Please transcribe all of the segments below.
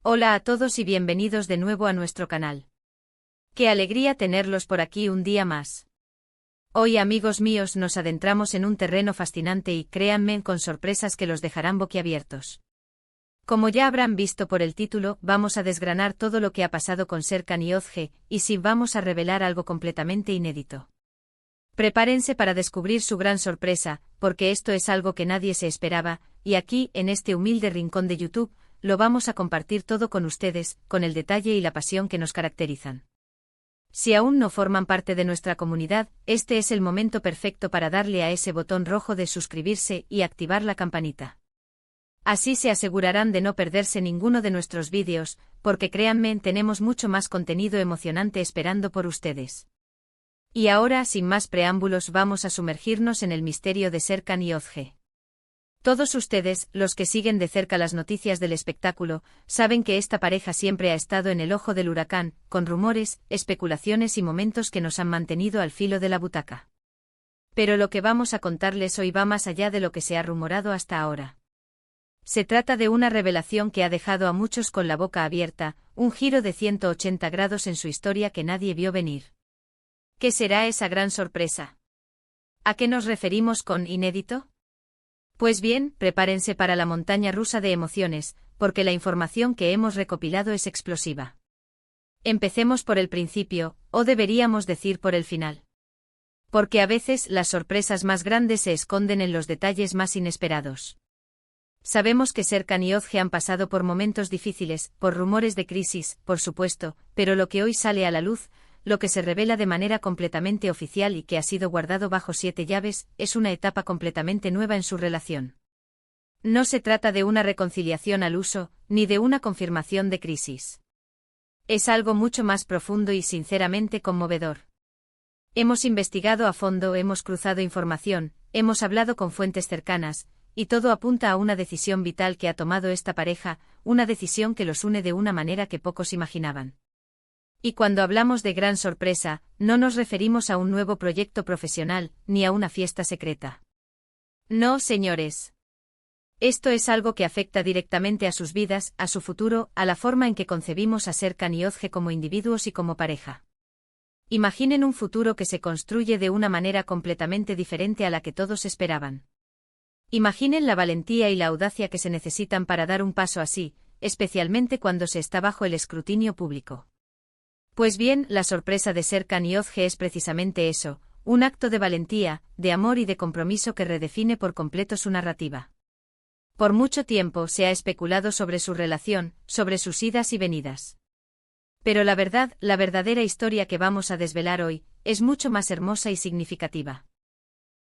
Hola a todos y bienvenidos de nuevo a nuestro canal. Qué alegría tenerlos por aquí un día más. Hoy, amigos míos, nos adentramos en un terreno fascinante y, créanme, con sorpresas que los dejarán boquiabiertos. Como ya habrán visto por el título, vamos a desgranar todo lo que ha pasado con Serkan Yozge, y sí, vamos a revelar algo completamente inédito. Prepárense para descubrir su gran sorpresa, porque esto es algo que nadie se esperaba, y aquí, en este humilde rincón de YouTube, lo vamos a compartir todo con ustedes, con el detalle y la pasión que nos caracterizan. Si aún no forman parte de nuestra comunidad, este es el momento perfecto para darle a ese botón rojo de suscribirse y activar la campanita. Así se asegurarán de no perderse ninguno de nuestros vídeos, porque créanme, tenemos mucho más contenido emocionante esperando por ustedes. Y ahora, sin más preámbulos, vamos a sumergirnos en el misterio de Serkan Yozge. Todos ustedes, los que siguen de cerca las noticias del espectáculo, saben que esta pareja siempre ha estado en el ojo del huracán, con rumores, especulaciones y momentos que nos han mantenido al filo de la butaca. Pero lo que vamos a contarles hoy va más allá de lo que se ha rumorado hasta ahora. Se trata de una revelación que ha dejado a muchos con la boca abierta, un giro de 180 grados en su historia que nadie vio venir. ¿Qué será esa gran sorpresa? ¿A qué nos referimos con inédito? Pues bien, prepárense para la montaña rusa de emociones, porque la información que hemos recopilado es explosiva. Empecemos por el principio, o deberíamos decir por el final. Porque a veces las sorpresas más grandes se esconden en los detalles más inesperados. Sabemos que Serkan Yozge han pasado por momentos difíciles, por rumores de crisis, por supuesto, pero lo que hoy sale a la luz, lo que se revela de manera completamente oficial y que ha sido guardado bajo 7 llaves, es una etapa completamente nueva en su relación. No se trata de una reconciliación al uso, ni de una confirmación de crisis. Es algo mucho más profundo y sinceramente conmovedor. Hemos investigado a fondo, hemos cruzado información, hemos hablado con fuentes cercanas, y todo apunta a una decisión vital que ha tomado esta pareja, una decisión que los une de una manera que pocos imaginaban. Y cuando hablamos de gran sorpresa, no nos referimos a un nuevo proyecto profesional, ni a una fiesta secreta. No, señores. Esto es algo que afecta directamente a sus vidas, a su futuro, a la forma en que concebimos a Serkan Yozge como individuos y como pareja. Imaginen un futuro que se construye de una manera completamente diferente a la que todos esperaban. Imaginen la valentía y la audacia que se necesitan para dar un paso así, especialmente cuando se está bajo el escrutinio público. Pues bien, la sorpresa de Serkan Yozge es precisamente eso, un acto de valentía, de amor y de compromiso que redefine por completo su narrativa. Por mucho tiempo se ha especulado sobre su relación, sobre sus idas y venidas. Pero la verdad, la verdadera historia que vamos a desvelar hoy, es mucho más hermosa y significativa.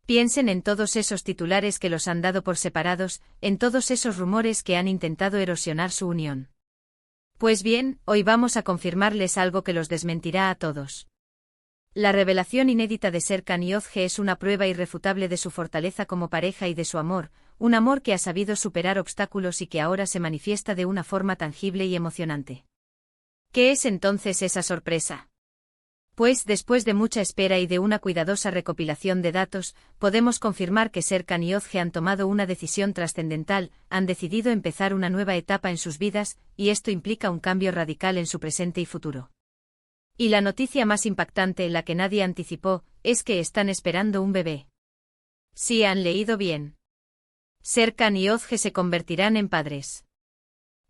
Piensen en todos esos titulares que los han dado por separados, en todos esos rumores que han intentado erosionar su unión. Pues bien, hoy vamos a confirmarles algo que los desmentirá a todos. La revelación inédita de Serkan Yozge es una prueba irrefutable de su fortaleza como pareja y de su amor, un amor que ha sabido superar obstáculos y que ahora se manifiesta de una forma tangible y emocionante. ¿Qué es entonces esa sorpresa? Pues, después de mucha espera y de una cuidadosa recopilación de datos, podemos confirmar que Serkan Yozge han tomado una decisión trascendental, han decidido empezar una nueva etapa en sus vidas, y esto implica un cambio radical en su presente y futuro. Y la noticia más impactante, la que nadie anticipó, es que están esperando un bebé. Sí, han leído bien. Serkan y Yozge se convertirán en padres.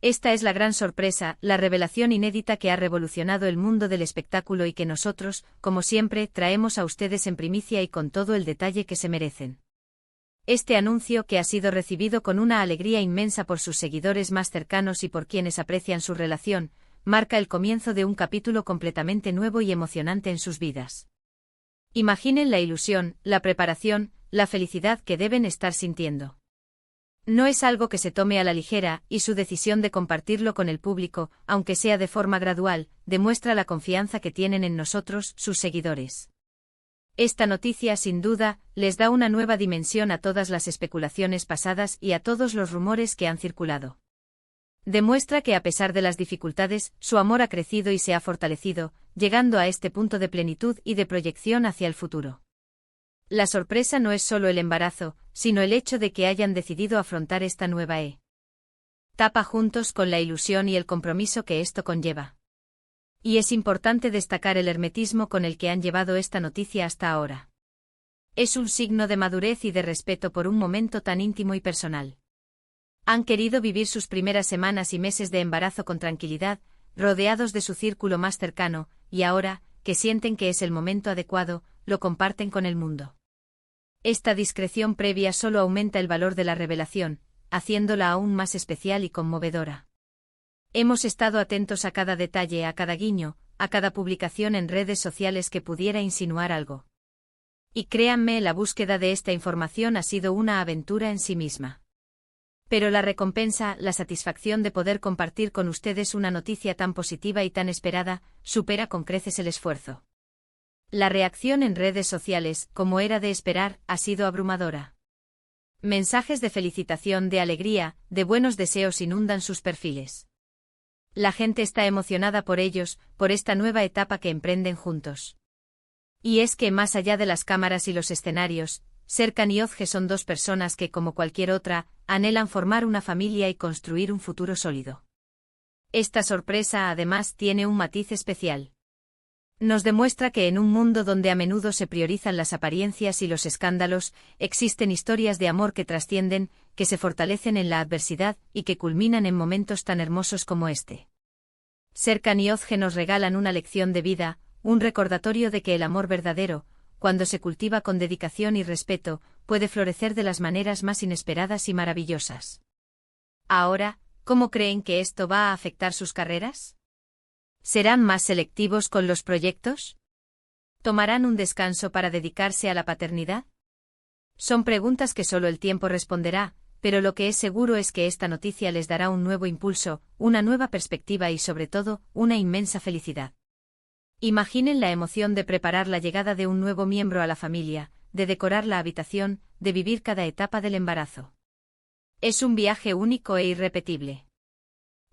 Esta es la gran sorpresa, la revelación inédita que ha revolucionado el mundo del espectáculo y que nosotros, como siempre, traemos a ustedes en primicia y con todo el detalle que se merecen. Este anuncio, que ha sido recibido con una alegría inmensa por sus seguidores más cercanos y por quienes aprecian su relación, marca el comienzo de un capítulo completamente nuevo y emocionante en sus vidas. Imaginen la ilusión, la preparación, la felicidad que deben estar sintiendo. No es algo que se tome a la ligera, y su decisión de compartirlo con el público, aunque sea de forma gradual, demuestra la confianza que tienen en nosotros, sus seguidores. Esta noticia, sin duda, les da una nueva dimensión a todas las especulaciones pasadas y a todos los rumores que han circulado. Demuestra que a pesar de las dificultades, su amor ha crecido y se ha fortalecido, llegando a este punto de plenitud y de proyección hacia el futuro. La sorpresa no es solo el embarazo, sino el hecho de que hayan decidido afrontar esta nueva Tapa juntos con la ilusión y el compromiso que esto conlleva. Y es importante destacar el hermetismo con el que han llevado esta noticia hasta ahora. Es un signo de madurez y de respeto por un momento tan íntimo y personal. Han querido vivir sus primeras semanas y meses de embarazo con tranquilidad, rodeados de su círculo más cercano, y ahora, que sienten que es el momento adecuado, lo comparten con el mundo. Esta discreción previa solo aumenta el valor de la revelación, haciéndola aún más especial y conmovedora. Hemos estado atentos a cada detalle, a cada guiño, a cada publicación en redes sociales que pudiera insinuar algo. Y créanme, la búsqueda de esta información ha sido una aventura en sí misma. Pero la recompensa, la satisfacción de poder compartir con ustedes una noticia tan positiva y tan esperada, supera con creces el esfuerzo. La reacción en redes sociales, como era de esperar, ha sido abrumadora. Mensajes de felicitación, de alegría, de buenos deseos inundan sus perfiles. La gente está emocionada por ellos, por esta nueva etapa que emprenden juntos. Y es que más allá de las cámaras y los escenarios, Serkan y Özge son dos personas que, como cualquier otra, anhelan formar una familia y construir un futuro sólido. Esta sorpresa, además, tiene un matiz especial. Nos demuestra que en un mundo donde a menudo se priorizan las apariencias y los escándalos, existen historias de amor que trascienden, que se fortalecen en la adversidad y que culminan en momentos tan hermosos como este. Serkan y Özge nos regalan una lección de vida, un recordatorio de que el amor verdadero, cuando se cultiva con dedicación y respeto, puede florecer de las maneras más inesperadas y maravillosas. Ahora, ¿cómo creen que esto va a afectar sus carreras? ¿Serán más selectivos con los proyectos? ¿Tomarán un descanso para dedicarse a la paternidad? Son preguntas que solo el tiempo responderá, pero lo que es seguro es que esta noticia les dará un nuevo impulso, una nueva perspectiva y sobre todo, una inmensa felicidad. Imaginen la emoción de preparar la llegada de un nuevo miembro a la familia, de decorar la habitación, de vivir cada etapa del embarazo. Es un viaje único e irrepetible.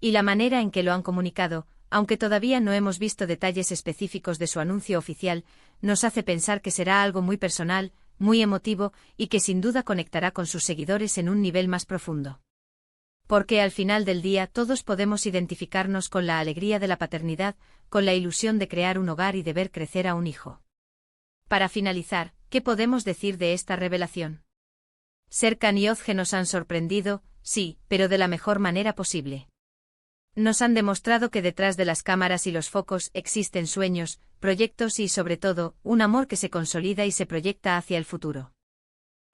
Y la manera en que lo han comunicado, aunque todavía no hemos visto detalles específicos de su anuncio oficial, nos hace pensar que será algo muy personal, muy emotivo, y que sin duda conectará con sus seguidores en un nivel más profundo. Porque al final del día todos podemos identificarnos con la alegría de la paternidad, con la ilusión de crear un hogar y de ver crecer a un hijo. Para finalizar, ¿qué podemos decir de esta revelación? Serkan y Özge nos han sorprendido, sí, pero de la mejor manera posible. Nos han demostrado que detrás de las cámaras y los focos existen sueños, proyectos y, sobre todo, un amor que se consolida y se proyecta hacia el futuro.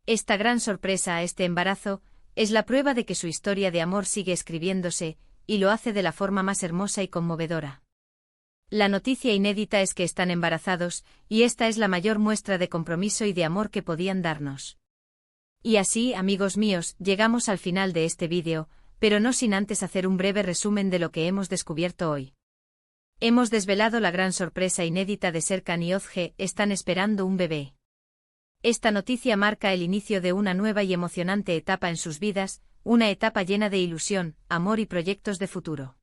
Esta gran sorpresa, este embarazo, es la prueba de que su historia de amor sigue escribiéndose, y lo hace de la forma más hermosa y conmovedora. La noticia inédita es que están embarazados, y esta es la mayor muestra de compromiso y de amor que podían darnos. Y así, amigos míos, llegamos al final de este vídeo, pero no sin antes hacer un breve resumen de lo que hemos descubierto hoy. Hemos desvelado la gran sorpresa inédita de Serkan y Özge, están esperando un bebé. Esta noticia marca el inicio de una nueva y emocionante etapa en sus vidas, una etapa llena de ilusión, amor y proyectos de futuro.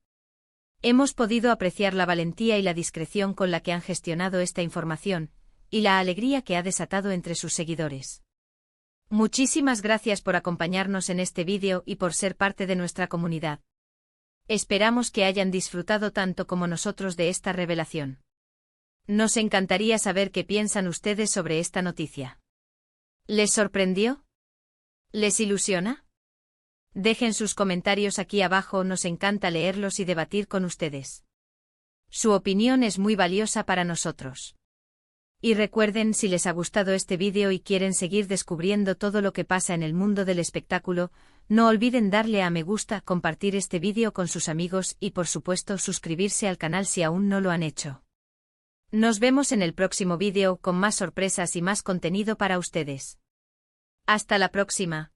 Hemos podido apreciar la valentía y la discreción con la que han gestionado esta información, y la alegría que ha desatado entre sus seguidores. Muchísimas gracias por acompañarnos en este vídeo y por ser parte de nuestra comunidad. Esperamos que hayan disfrutado tanto como nosotros de esta revelación. Nos encantaría saber qué piensan ustedes sobre esta noticia. ¿Les sorprendió? ¿Les ilusiona? Dejen sus comentarios aquí abajo, nos encanta leerlos y debatir con ustedes. Su opinión es muy valiosa para nosotros. Y recuerden, si les ha gustado este vídeo y quieren seguir descubriendo todo lo que pasa en el mundo del espectáculo, no olviden darle a me gusta, compartir este vídeo con sus amigos y por supuesto suscribirse al canal si aún no lo han hecho. Nos vemos en el próximo vídeo con más sorpresas y más contenido para ustedes. Hasta la próxima.